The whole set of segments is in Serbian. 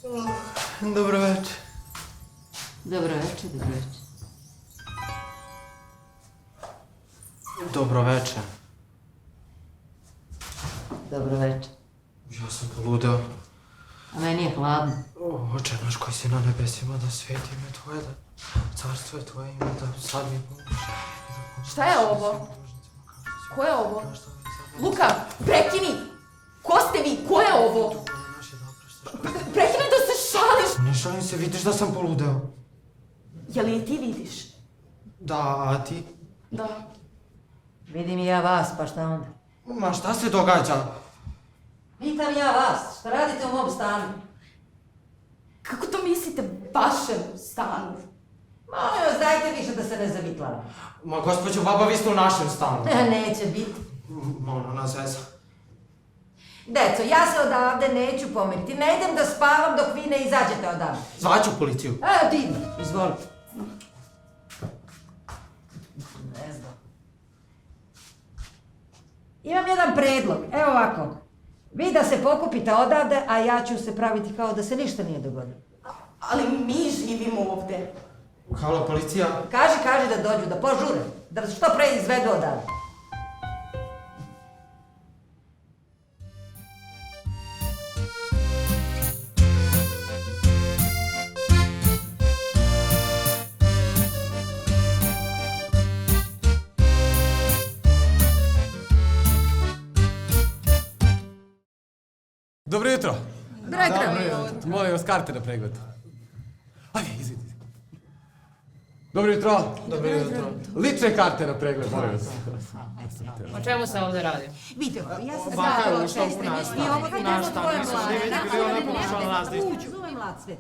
Dobro večer. Dobro večer, dobro večer. Dobro večer. Dobro večer. Ja sam poludeo. A meni je hladno. Oče naš koji si na nebesima, da sveti ime tvoje, da carstvo je tvoje ime, da sad mi pomoži. Šta je ovo? Ko je ovo? Luka, prekini! Ko ste vi? Ko je ovo? Prekini da se šališ! Ne šalim se, vidiš da sam poludeo. Jel i ti vidiš? Da, a ti? Da. Vidim i ja vas, pa šta onda? Ma šta se događa? Pitam ja vas, šta radite u mom stanu? Kako to mislite, vašem stanu? Molim vas, dajte više da se ne zavitlavam. Ma gospođo baba, vi ste u našem stanu. Neće biti. Ono, na zeza. Deco, ja se odavde neću pomiriti. Ne idem da spavam dok vi ne izađete odavde. Zvaću policiju. Evo ti, izvolite. Ne znam. Imam jedan predlog, evo ovako. Vi da se pokupite odavde, a ja ću se praviti kao da se ništa nije dogodilo. Ali mi živimo ovdje. Halo, policija. Kaži da dođu, da požure, da što pre izvedu odavde. Dobro jutro. Dobro jutro. Molim vas karte na pregled. Ajde, izvidite. Dobro jutro. Dobro jutro. Lične karte na pregled, molim vas. O čemu se ovdje radi? Vidite, ja sam Baka je ušla šest u naš i ovo stan. Naš stan. Mi smo svi vidjeli, ona je ušla u nas. Zove mlad sve.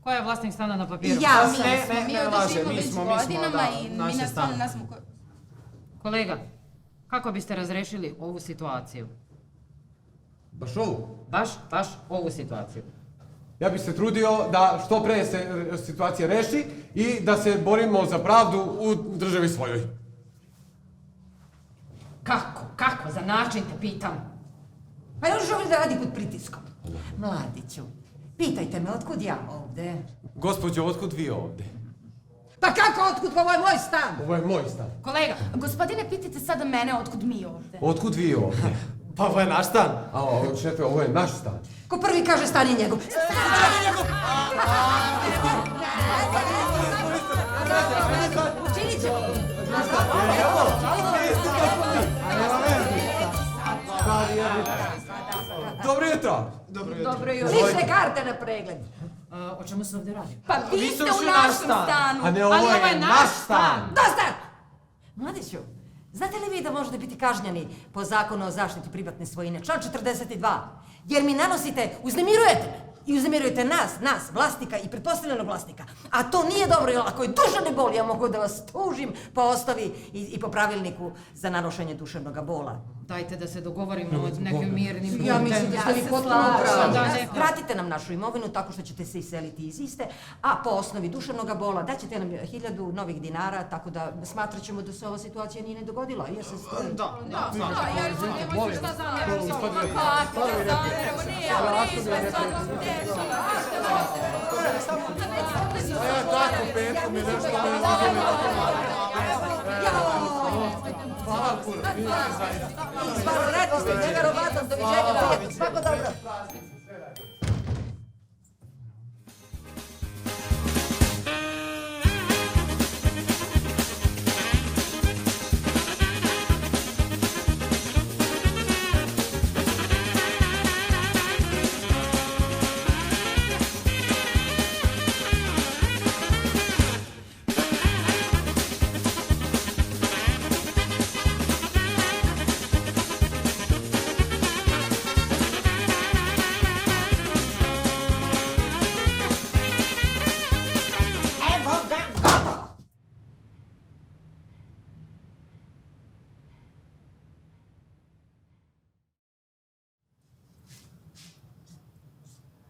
Ko je vlasnik stana na papiru? Ja, Ne laže, mi smo, da, naše stan. Kolega, kako biste razrešili ovu situaciju? Baš ovu? Baš ovu situaciju. Ja bih se trudio da što pre se situacija reši i da se borimo za pravdu u državi svojoj. Kako? Za način te pitam. Pa još ovdje da radi pod pritiskom. Mladiću, pitajte me otkud ja ovdje. Gospođo, otkud vi ovdje? Pa kako otkud, ovo je moj stan? Ovo je moj stan. Kolega, Gospodine, pitajte sada mene otkud mi ovdje. Otkud vi ovdje? Pa ovo je naš stan. A, šefe, ovo je naš stan. Ko prvi kaže stan je njegov. Činit ćemo. Dobro jutro. Dobro jutro. Lične karte na pregled. o čemu se ovdje radi? Pa vi Vi ste ste u ušli u našem naš stan. stanu. A ne, ovo je naš stan. Dosta! Mladiću, znate li vi da možete biti kažnjeni po zakonu o zaštiti privatne svojine, član 42? Jer mi nanosite, uznemirujete me. I uznemirujete nas, vlasnika i pretpostavljenog vlasnika. A to nije dobro, jer ako je duševni bol, ja mogu da vas tužim po osnovi i po pravilniku za nanošenje duševnog bola. Dajte da se dogovorimo o nekim mirnim putem. Ja mislim da ste vi potpuno slažem. pravi. Vratite nam našu imovinu tako što ćete se iseliti iz iste, a po osnovi duševnog bola daćete nam 1000 novih dinara, tako da smatrat ćemo da se ova situacija nije ne dogodila. Jer se Tako, petkom je nešto Hvala puno. Vratite se, njega robatom, doviđenja, svako dobro.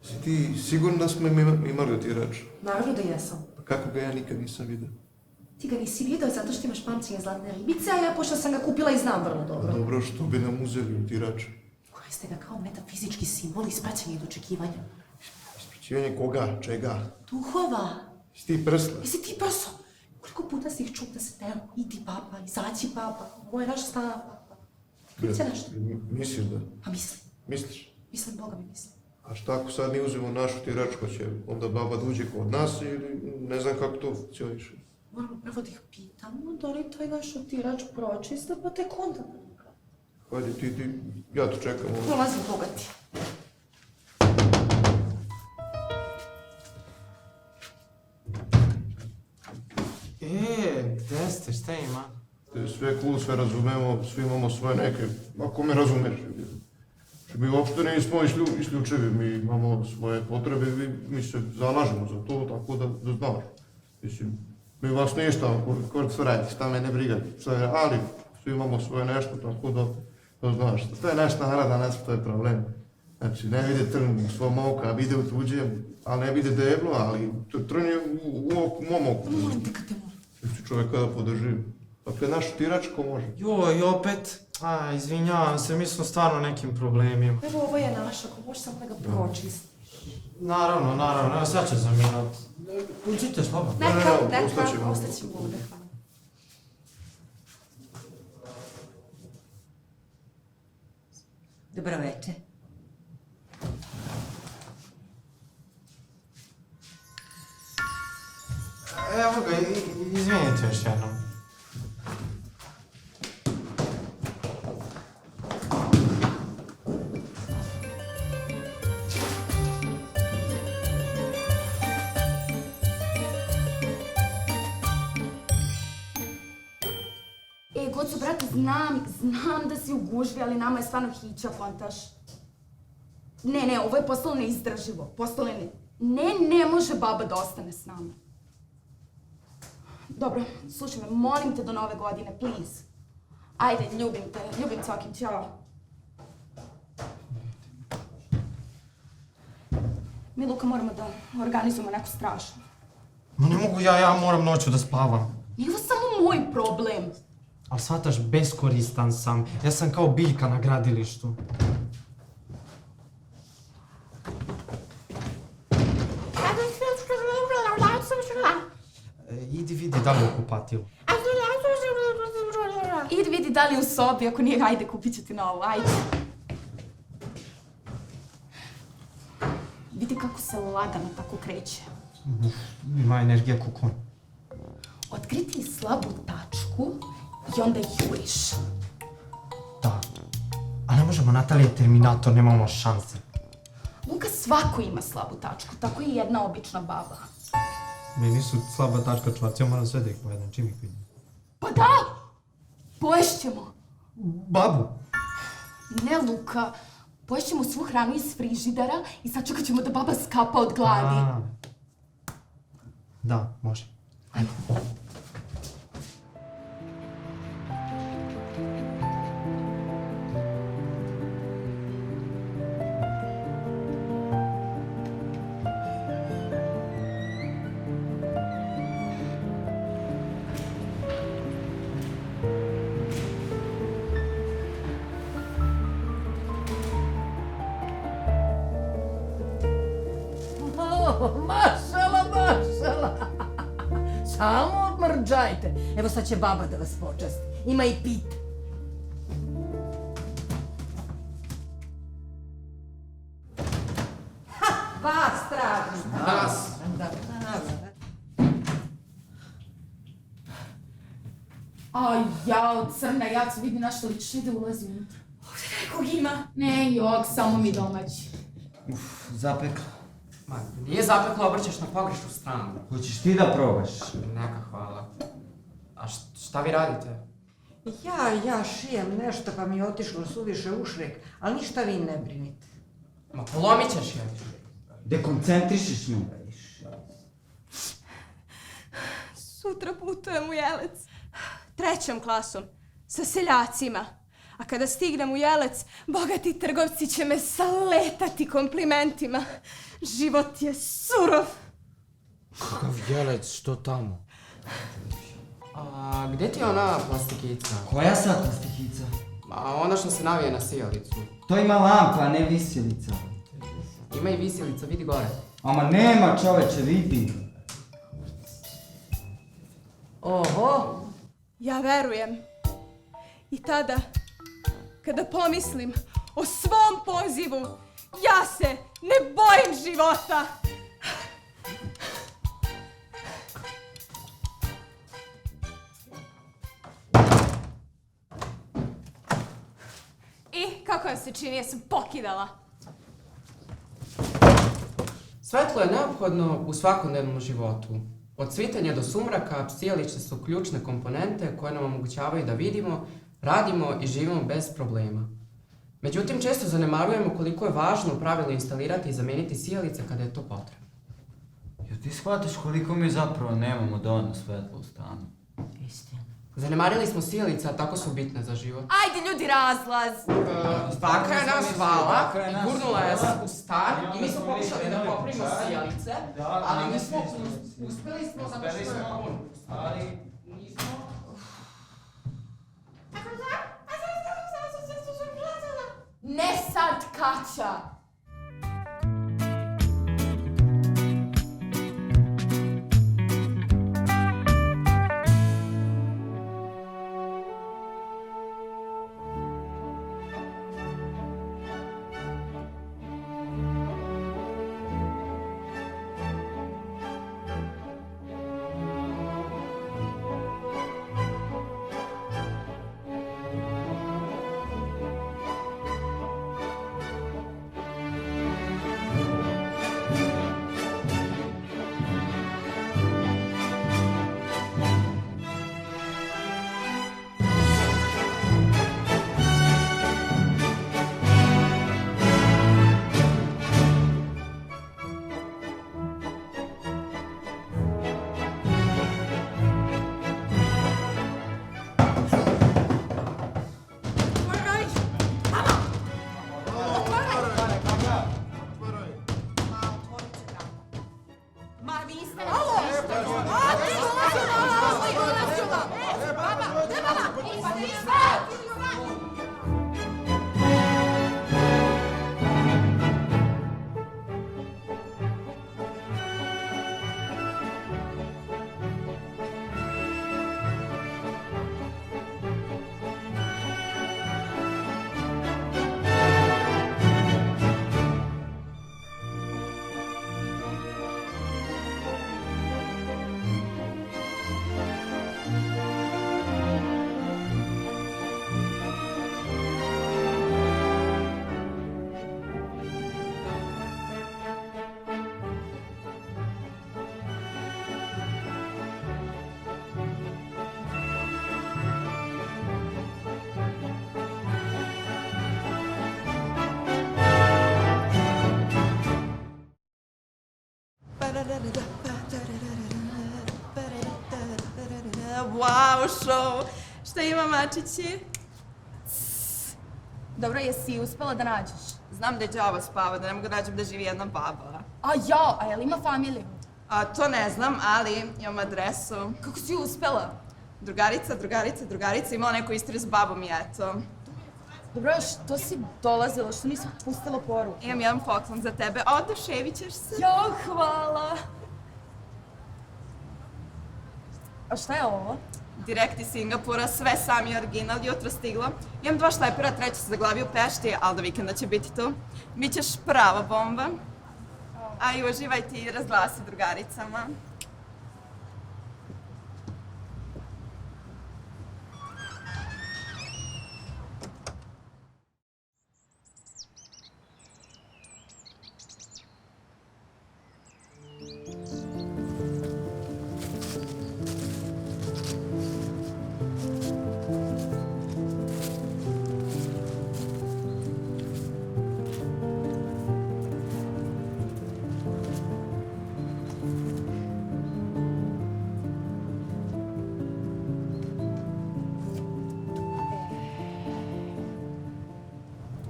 Si ti sigurno da smo imali otirač? Naravno da jesam. Pa kako ga ja nikad nisam vidio? Ti ga nisi vidio zato što imaš pamćenje zlatne ribice, a ja pošto sam ga kupila i znam vrlo dobro. Dobro, što bi nam uzeli otirač? Koriste ga kao metafizički simbol ispraćanja i dočekivanja. Sivanje koga? Čega? Duhova. Jesi ti prsla? Jesi ti prso? Koliko puta si ih čuo da se teru? Idi papa, izaći papa. Ovo je naš stan papa. Krice nešto. Misliš da? Pa mislim. Misliš? Mislim, Boga mi mislim. A šta ako sad mi uzmemo našu tiračku, će onda baba da uđe kod nas ili ne znam kako to funkcioniše? Moramo prvo da ih pitamo da li taj naš otirač pročiste, pa tek onda. Hajde ti, ja to čekam. Prolazim Boga ti. Gde ste, šta ima? Sve cool, sve razumemo, svi imamo svoje neke, ako me razumeš. Mi uopšte nismo isključivi, mi imamo svoje potrebe i mi se zalažemo za to, tako da znaš. Mislim, mi vas ništa, kod sve radite, šta me ne briga, ali svi imamo svoje nešto, tako da znaš. To je naš narod, danas to je problem. Znači, ne vide trn u svom oka, vide u tuđem, ali ne vide deblo, ali trn je u mom oku. Molim te kad te molim. Znači, čovjeka da podrži. Dakle, naš tiračko može. Joj, opet? Izvinjavam se, mi smo stvarno nekim problemima. Evo, ovo je naš, ako možeš samo da ga pročisti. Naravno, evo sad će za minut. Uđite slobodno. Neka, ostaćemo ovdje, hvala. Dobro večer. Evo ga, izvinite još jednom. Gocu, brate, znam da si u gužvi, ali nama je stvarno hića, kontaš. Ne, ovo je postalo neizdrživo. Postalo je ne može baba da ostane s nama. Dobro, slušaj me, molim te do nove godine, please. Ajde, ljubim te svakim, ćao. Mi, Luka, moramo da organizujemo neku strašnu. Ma ne mogu ja moram noću da spavam. Nije ovo samo moj problem. Ali shvataš, beskoristan sam. Ja sam kao biljka na gradilištu. Idi vidi da li je u kupatilu. Idi vidi da li je u sobi, ako nije, ajde, kupit ću ti novu, ajde. Vidi kako se lagano tako kreće. Ima energija kukon. Otkriti slabu tačku i onda juriš. Da. A ne možemo, Natalija je Terminator, nemamo šanse. Luka, svako ima slabu tačku, tako i jedna obična baba. Meni su slaba tačka čuvac, ja moram sve da ih pojedem, čim ih vidim. Pa da! Poješćemo. Babu! Ne, Luka. Poješćemo svu hranu iz frižidera i sačekat ćemo da baba skapa od gladi. Da, može. Ajde. Mašala. Samo odmrđajte. Evo sad će baba da vas počasti. Ima i pit. Vas tražim. Vas. Da. Aj, jao, crna, ja ću vidi našto lično da ulazim unutra. Ovdje nekog ima. Ne, jok, samo mi domaći. Zapekla. Ma, nije zapekla, obrćeš na pogrešnu stranu. Hoćeš ti da probaš? Neka hvala. A šta vi radite? Ja šijem nešto pa mi je otišlo suviše ušrek, ali ništa vi ne brinite. Ma, polomit ćeš je. Dekoncentrišiš me. Sutra putujem u Jelec. 3. klasom. Sa seljacima. A kada stignem u Jelec, bogati trgovci će me saletati komplimentima. Život je surov. Kakav Jelec, što tamo? A gdje ti je ona plastikica? Koja sad plastikica? Ma, ona što se navije na sijalicu. To ima lampa, a ne visilica. Ima i visilica, vidi gore. Ama nema čoveče, vidi. Oho, Ja verujem. I tada, kada pomislim o svom pozivu, ja se ne bojim života. I kako vam se čini, jesam pokidala? Svetlo je neophodno u svakodnevnom životu. Od svitanja do sumraka sijalice su ključne komponente koje nam omogućavaju da vidimo, radimo i živimo bez problema. Međutim, često zanemarujemo koliko je važno pravilno instalirati i zamijeniti sijalice kada je to potrebno. Jel ti shvataš koliko mi zapravo nemamo dovoljno svetla u stanu? istina. Zanemarili smo sijalice, a tako su bitne za život. Ajde ljudi, razlaz! Baka je nas zvala, gurnula je u stan i mi smo pokušali da popravimo sijalice, ali nismo uspeli smo zato što je on. Ali nismo... Ne sad, Kaća! Wow, show! Šta ima, mačići? Dobro, jesi uspela da nađeš? Znam da je đavo spava, da ne mogu da nađem da živi jedna baba. A jel ima familiju? To ne znam, ali imam adresu. Kako si uspela? Drugarica, imala neku istoriju s babom i eto. Dobro, što si dolazila, što nisi pustila poruku? Imam jedan poklon za tebe, oduševit ćeš se. Jo, hvala! A šta je ovo? Direkt iz Singapura, sve sami original, jutro stiglo. Imam 2 šlepera, 3 se zaglavi u Pešti, ali do vikenda će biti tu. Bićeš prava bomba. A i uživaj ti i razglasi drugaricama.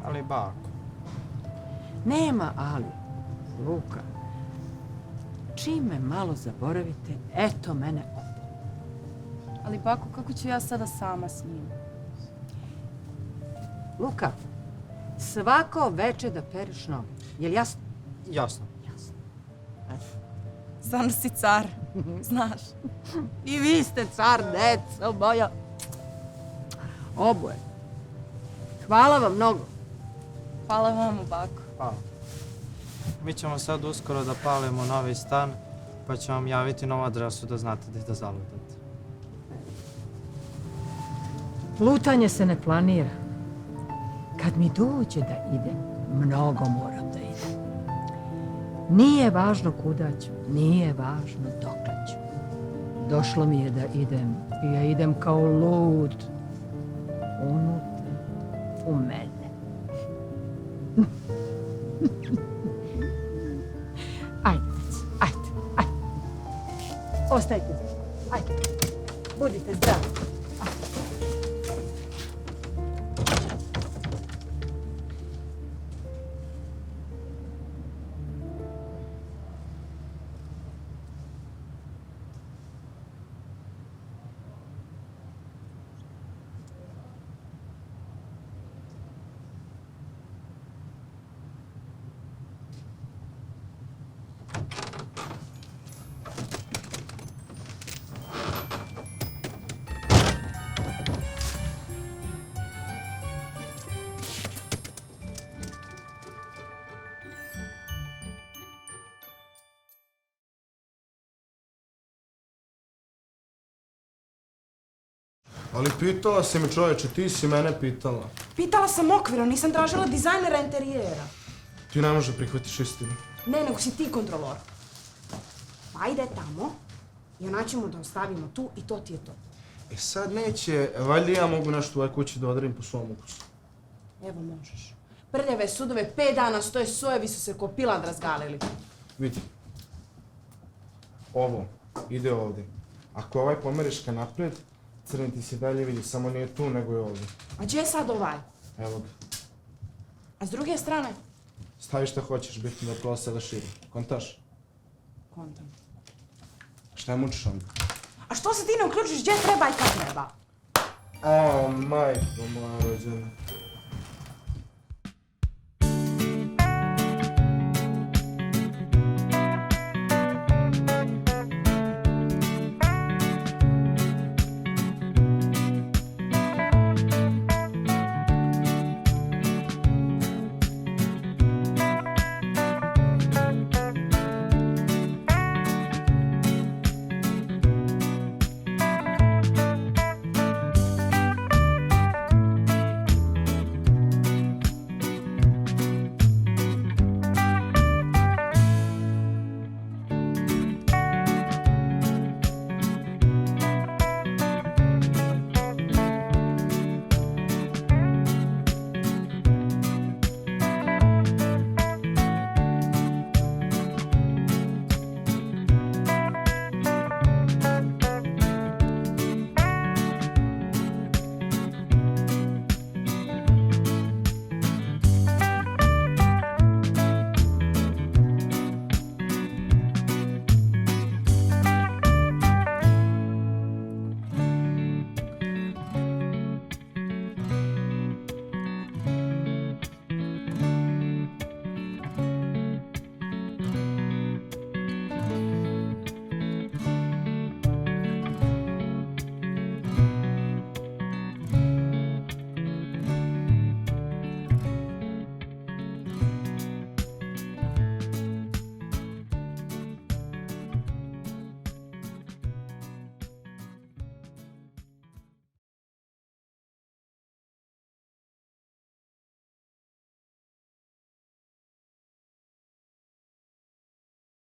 Ali bako. Nema ali. Luka, čim me malo zaboravite, eto mene opet. Ali bako, kako ću ja sada sama s njim? Luka, svako veče da pereš noge, jel jasno? Jasno. Stvarno si car, znaš. I vi ste car, deco moja. Oboje. Hvala vam mnogo. Hvala vam, bako. Hvala. Mi ćemo sad uskoro da palimo novi stan, pa ću vam javiti novu adresu da znate gdje da zalutate. Lutanje se ne planira. Kad mi dođe da idem, mnogo moram da idem. Nije važno kuda ću, nije važno dokle ću. Došlo mi je da idem i ja idem kao lud. Unutra, u mene. Ajde, deco, ajde. Ostajte, ajde. Budite zdravi. Ali pitala si me, čovječe, ti si mene pitala. Pitala sam okvira, nisam tražila dizajnera interijera. Ti ne može prihvatiš istinu. Ne, nego si ti kontrolor. Pa ide tamo i ona ćemo da ostavimo tu i to ti je to. E sad neće, valjda ja mogu nešto u ovoj kući da odradim po svom ukusu. Evo možeš. Prljave sudove, 5 dana stoje, sojevi su se ko pilad razgalili. Vidi. Ovo ide ovdje. Ako ovaj pomeriš ka naprijed, crni ti se dalje vidi, samo nije tu, nego je ovdje. A gdje je sad ovaj? Evo ga. A s druge strane? Stavi šta hoćeš, bitno da prolaz sada širi. Kontaš? Kontam. Šta je mučiš onda? A što se ti ne uključiš gdje treba i kad treba? O, majko moja rođena.